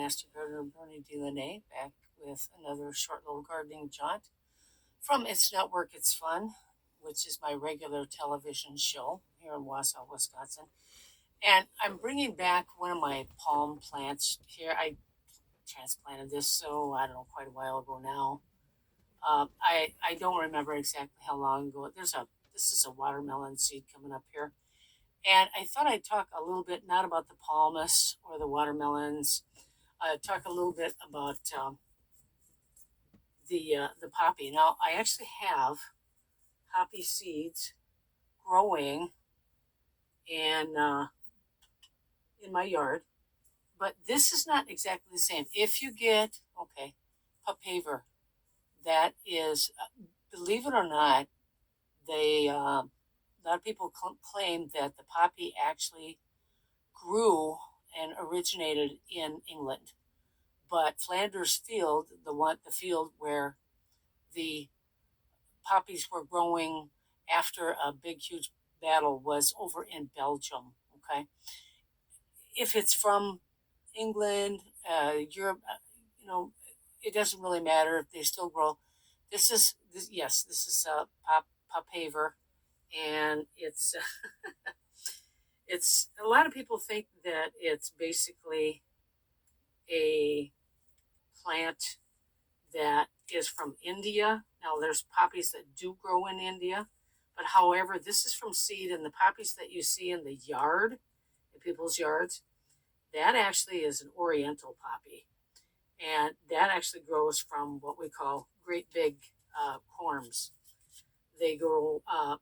Master Gardener Bernie Delaney back with another short little gardening jaunt from It's Network It's Fun, which is my regular television show here in Wausau, Wisconsin. And I'm bringing back one of my palm plants here. I transplanted this, so I don't know, quite a while ago now. I don't remember exactly how long ago. This is a watermelon seed coming up here. And I thought I'd talk a little bit, not about the palmas or the watermelons, talk a little bit about the poppy. Now, I actually have poppy seeds growing in my yard, but this is not exactly the same. If you get Papaver, that is, believe it or not, a lot of people claim that the poppy actually grew and originated in England. But Flanders Field, the field where the poppies were growing after a big, huge battle, was over in Belgium. Okay, if it's from England, Europe, it doesn't really matter if they still grow. This is Papaver, and it's a lot of people think that it's basically a plant that is from India. Now, there's poppies that do grow in India, but however, this is from seed, and the poppies that you see in the yard, in people's yards, that actually is an oriental poppy. And that actually grows from what we call great big corms. They grow,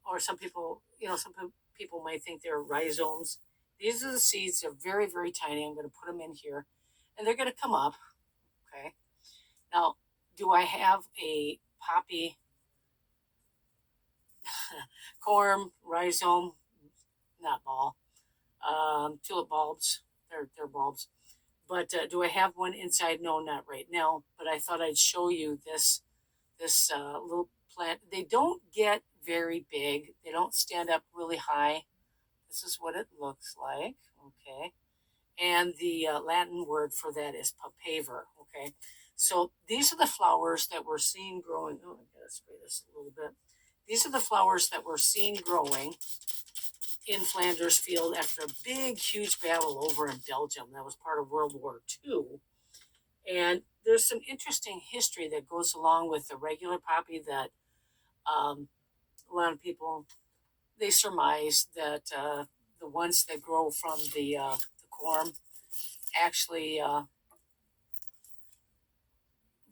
or some people, some people might think they're rhizomes. These are the seeds. They're very, very tiny. I'm going to put them in here, and they're going to come up. Okay. Now, do I have a poppy corm, rhizome, not ball, tulip bulbs? They're bulbs. But do I have one inside? No, not right now. But I thought I'd show you this little plant. They don't get very big. They don't stand up really high. This is what it looks like. Okay. And the Latin word for that is papaver. Okay. So these are the flowers that we're seeing growing. Oh, I gotta spray this a little bit. These are the flowers that we're seeing growing in Flanders Field after a big, huge battle over in Belgium. That was part of World War II. And there's some interesting history that goes along with the regular poppy that a lot of people, they surmise that the ones that grow from the corm actually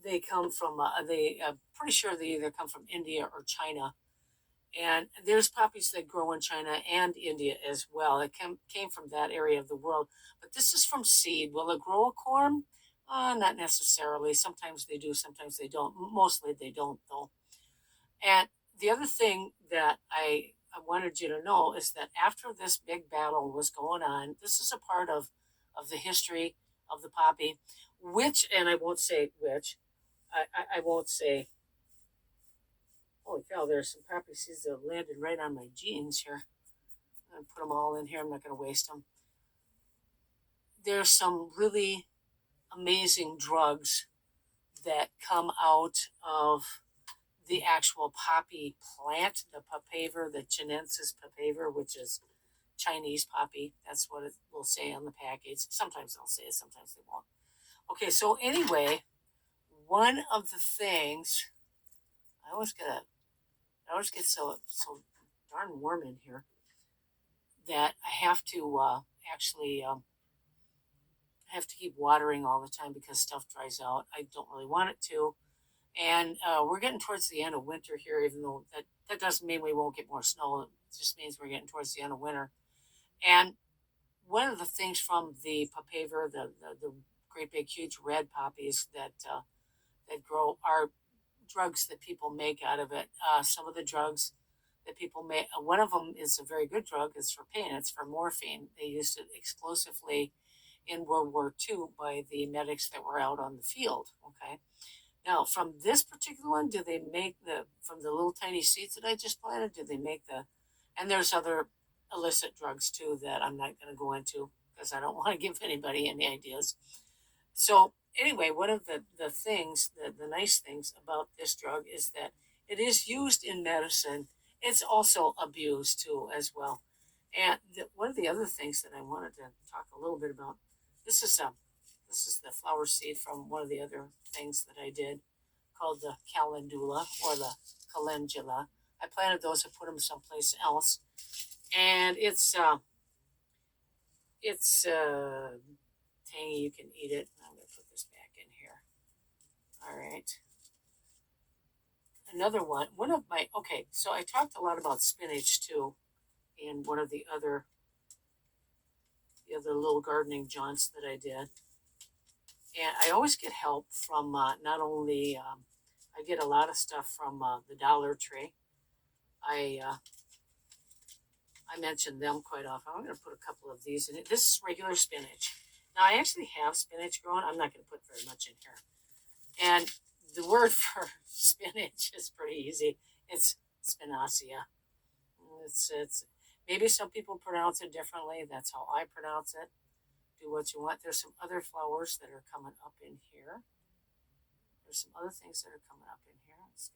they come from pretty sure they either come from India or China. And there's poppies that grow in China and India as well. It came from that area of the world. But this is from seed. Will it grow a corm? Not necessarily. Sometimes they do, sometimes they don't. Mostly they don't, though. And the other thing that I wanted you to know is that after this big battle was going on, this is a part of the history of the poppy, which, and I won't say which, I won't say, holy cow, there's some poppy seeds that have landed right on my jeans here. I'm going to put them all in here. I'm not going to waste them. There's some really amazing drugs that come out of the actual poppy plant, the papaver, the Chinensis papaver, which is Chinese poppy. That's what it will say on the package. Sometimes they'll say it, sometimes they won't. Okay, so anyway, one of the things I always get so darn warm in here that I have to actually have to keep watering all the time because stuff dries out. I don't really want it to. And we're getting towards the end of winter here, even though that doesn't mean we won't get more snow. It just means we're getting towards the end of winter. And one of the things from the papaver, the great big huge red poppies that grow, are drugs that people make out of it. Some of the drugs that people make, one of them is a very good drug. It's for pain. It's for morphine. They used it exclusively in World War II by the medics that were out on the field. Okay. Now, from this particular one, do they make from the little tiny seeds that I just planted, do they make and there's other illicit drugs too that I'm not going to go into because I don't want to give anybody any ideas. So anyway, one of the things, the nice things about this drug is that it is used in medicine. It's also abused too as well. And one of the other things that I wanted to talk a little bit about, this is a this is the flower seed from one of the other things that I did called the calendula or the calendula. I planted those and put them someplace else, and it's tangy. You can eat it. I'm gonna put this back in here. All right. Another one of my, okay, so I talked a lot about spinach too in one of the other little gardening jaunts that I did. And I always get help from not only, I get a lot of stuff from the Dollar Tree. I uh, I mention them quite often. I'm going to put a couple of these in it. This is regular spinach. Now I actually have spinach growing. I'm not going to put very much in here. And the word for spinach is pretty easy. It's spinacia. It's maybe some people pronounce it differently. That's how I pronounce it. Do what you want. There's some other flowers that are coming up in here. There's some other things that are coming up in here. Just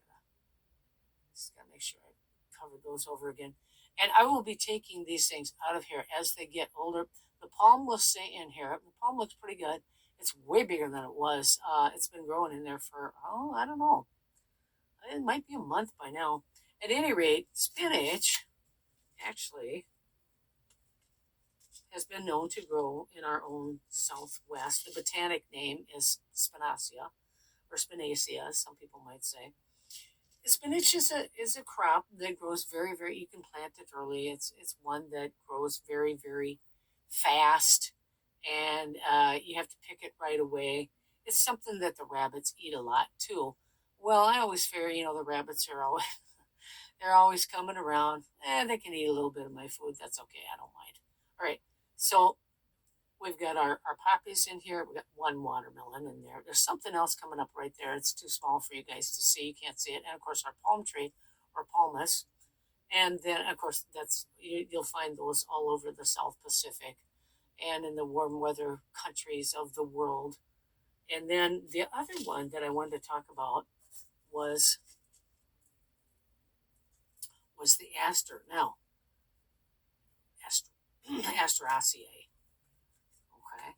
gotta make sure I cover those over again. And I will be taking these things out of here as they get older. The palm will stay in here. The palm looks pretty good. It's way bigger than it was. It's been growing in there for, oh, I don't know. It might be a month by now. At any rate, spinach actually has been known to grow in our own southwest. The botanic name is spinacia, or spinacia, as some people might say. Spinach is a crop that grows very, very. You can plant it early. It's one that grows very, very fast, and you have to pick it right away. It's something that the rabbits eat a lot too. Well, I always fear, the rabbits are always they're always coming around, and they can eat a little bit of my food. That's okay. I don't mind. All right. So we've got our poppies in here. We've got one watermelon in there. There's something else coming up right there. It's too small for you guys to see. You can't see it. And of course, our palm tree or palmas. And then, of course, you'll find those all over the South Pacific and in the warm weather countries of the world. And then the other one that I wanted to talk about was the aster. Now, Asteraceae. Okay.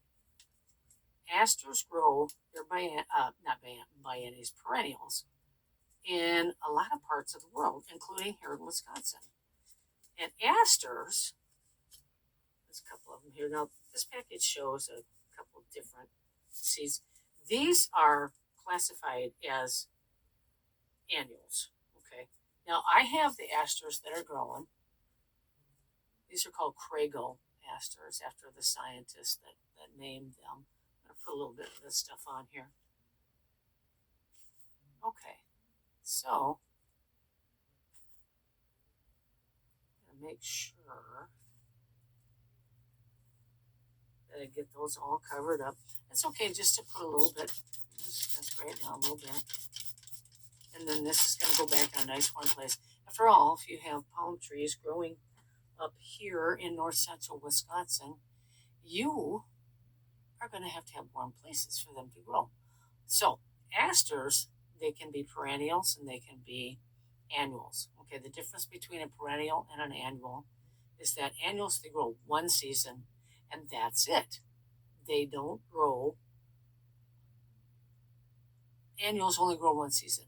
Asters grow, they're biennials, perennials, in a lot of parts of the world, including here in Wisconsin. And asters, there's a couple of them here. Now, this package shows a couple of different seeds. These are classified as annuals. Okay. Now, I have the asters that are growing. These are called Crago asters after the scientist that named them. I'm going to put a little bit of this stuff on here. Okay, so I'm going to make sure that I get those all covered up. It's okay just to put a little bit. Just going to spray it down a little bit. And then this is going to go back in a nice warm place. After all, if you have palm trees growing up here in north central Wisconsin, you are going to have warm places for them to grow. So asters, they can be perennials and they can be annuals. Okay, the difference between a perennial and an annual is that annuals, they grow one season and that's it. They don't grow. Annuals only grow one season.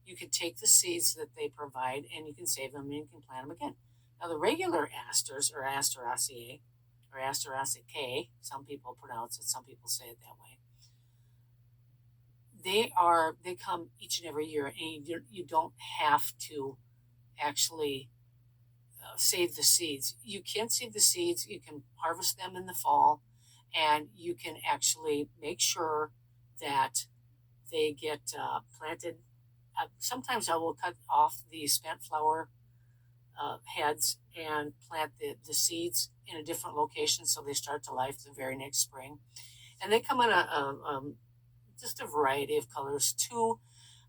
You can take the seeds that they provide and you can save them and you can plant them again. Now, the regular asters, or Asteraceae, or Asteraceae, some people pronounce it, some people say it that way. They come each and every year, and you don't have to actually save the seeds. You can save the seeds. You can harvest them in the fall, and you can actually make sure that they get planted. Sometimes I will cut off the spent flower heads and plant the seeds in a different location so they start to life the very next spring. And they come in just a variety of colors too.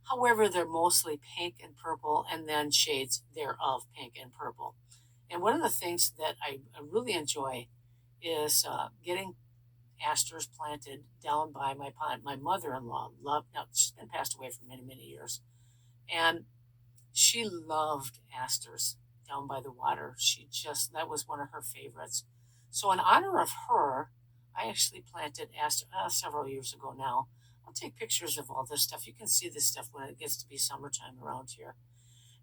However, they're mostly pink and purple and then shades thereof pink and purple. And one of the things that I really enjoy is getting asters planted down by my pond. My mother-in-law loved, now she's been passed away for many, many years, and she loved asters down by the water. That was one of her favorites. So in honor of her, I actually planted aster several years ago now. I'll take pictures of all this stuff. You can see this stuff when it gets to be summertime around here.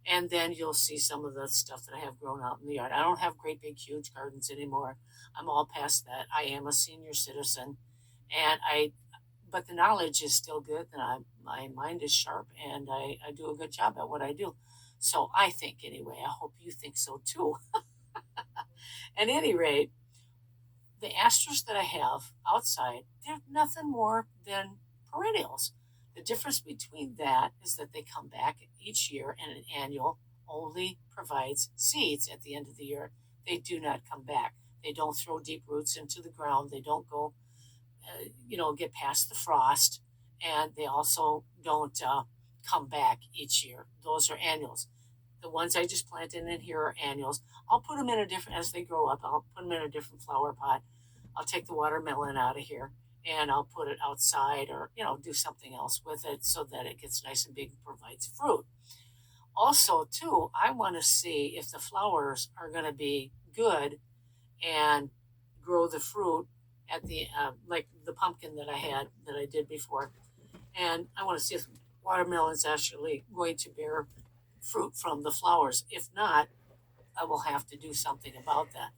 And then you'll see some of the stuff that I have grown out in the yard. I don't have great big huge gardens anymore. I'm all past that. I am a senior citizen, and but the knowledge is still good, and my mind is sharp, and I do a good job at what I do. So I think anyway. I hope you think so too. At any rate, the asters that I have outside, they're nothing more than perennials. The difference between that is that they come back each year, and an annual only provides seeds at the end of the year. They do not come back. They don't throw deep roots into the ground. They don't go, get past the frost, and they also don't come back each year. Those are annuals. The ones I just planted in here are annuals. I'll put them in a different, as they grow up, I'll put them in a different flower pot. I'll take the watermelon out of here and I'll put it outside, or, do something else with it so that it gets nice and big and provides fruit. Also, too, I want to see if the flowers are going to be good and grow the fruit at the, like the pumpkin that I did before. And I want to see if watermelon's actually going to bear fruit from the flowers. If not, I will have to do something about that.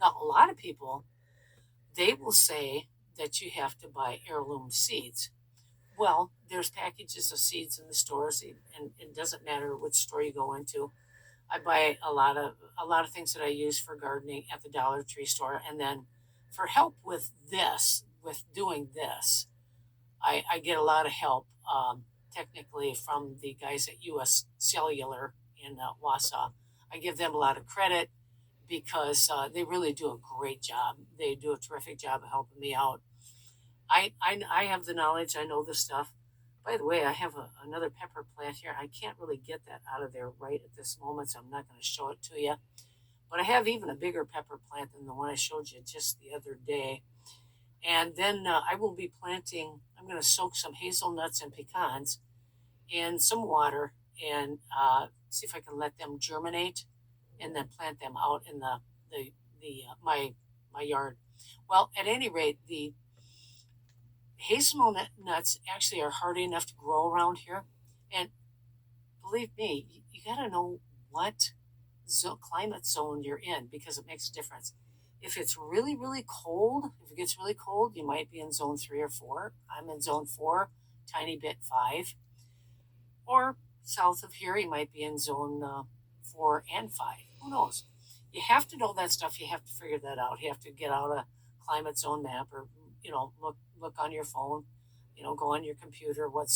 Now, a lot of people, they will say that you have to buy heirloom seeds. Well, there's packages of seeds in the stores, and it doesn't matter which store you go into. I buy a lot of things that I use for gardening at the Dollar Tree store, and then for help with doing this, I get a lot of help, technically, from the guys at U.S. Cellular in Wausau. I give them a lot of credit because they really do a great job. They do a terrific job of helping me out. I have the knowledge. I know the stuff. By the way, I have another pepper plant here. I can't really get that out of there right at this moment, so I'm not going to show it to you. But I have even a bigger pepper plant than the one I showed you just the other day. And then I will be planting, I'm going to soak some hazelnuts and pecans in some water and see if I can let them germinate and then plant them out in my yard. Well, at any rate, the hazelnut nuts actually are hardy enough to grow around here. And believe me, you got to know what climate zone you're in, because it makes a difference. If it's really, really cold, if it gets really cold, you might be in zone 3 or 4. I'm in zone 4, tiny bit 5. Or south of here, you might be in zone 4 and 5. Who knows? You have to know that stuff. You have to figure that out. You have to get out a climate zone map, or look on your phone. Go on your computer. What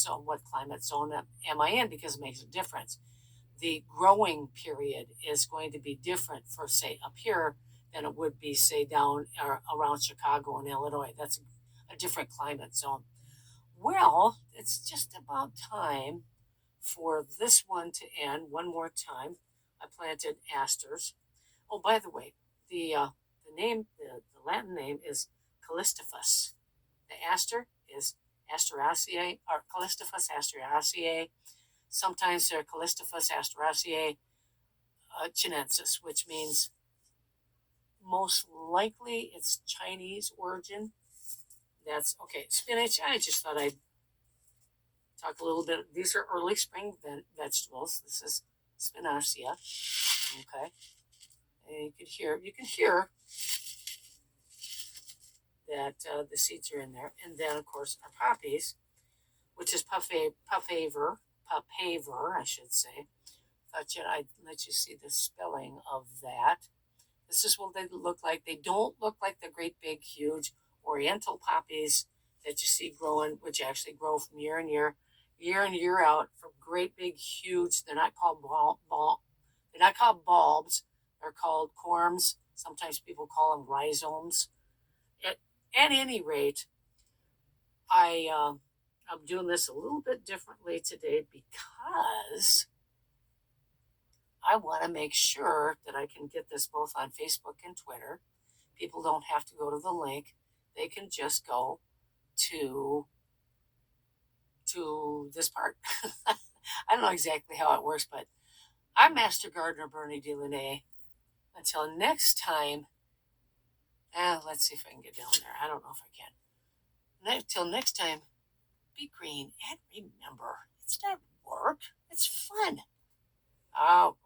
climate zone am I in? Because it makes a difference. The growing period is going to be different for, say, up here than it would be, say, down around Chicago and Illinois. That's a different climate zone. Well, it's just about time for this one to end. One more time. I planted asters. Oh, by the way, the Latin name is Callistifus. The aster is Asteraceae, or Callistifus asteraceae. Sometimes they're Callistifus asteraceae chinensis, which means most likely it's Chinese origin. That's okay. Spinach, I just thought I'd talk a little bit. These are early spring vegetables. This is spinacia. Okay. And you can hear that the seeds are in there. And then, of course, our poppies, which is Papaver, I should say. Thought I'd let you see the spelling of that. This is what they look like. They don't look like the great big huge oriental poppies that you see growing, which actually grow from year and year out, from great big huge. They're not called they're not called bulbs. They're called corms. Sometimes people call them rhizomes. At any rate, I'm doing this a little bit differently today because I want to make sure that I can get this both on Facebook and Twitter. People don't have to go to the link. they can just go to this part. I don't know exactly how it works, but I'm Master Gardener Bernie Delaunay. Until next time, let's see if I can get down there. I don't know if I can. Until next time, be green and remember, it's not work, it's fun. Oh,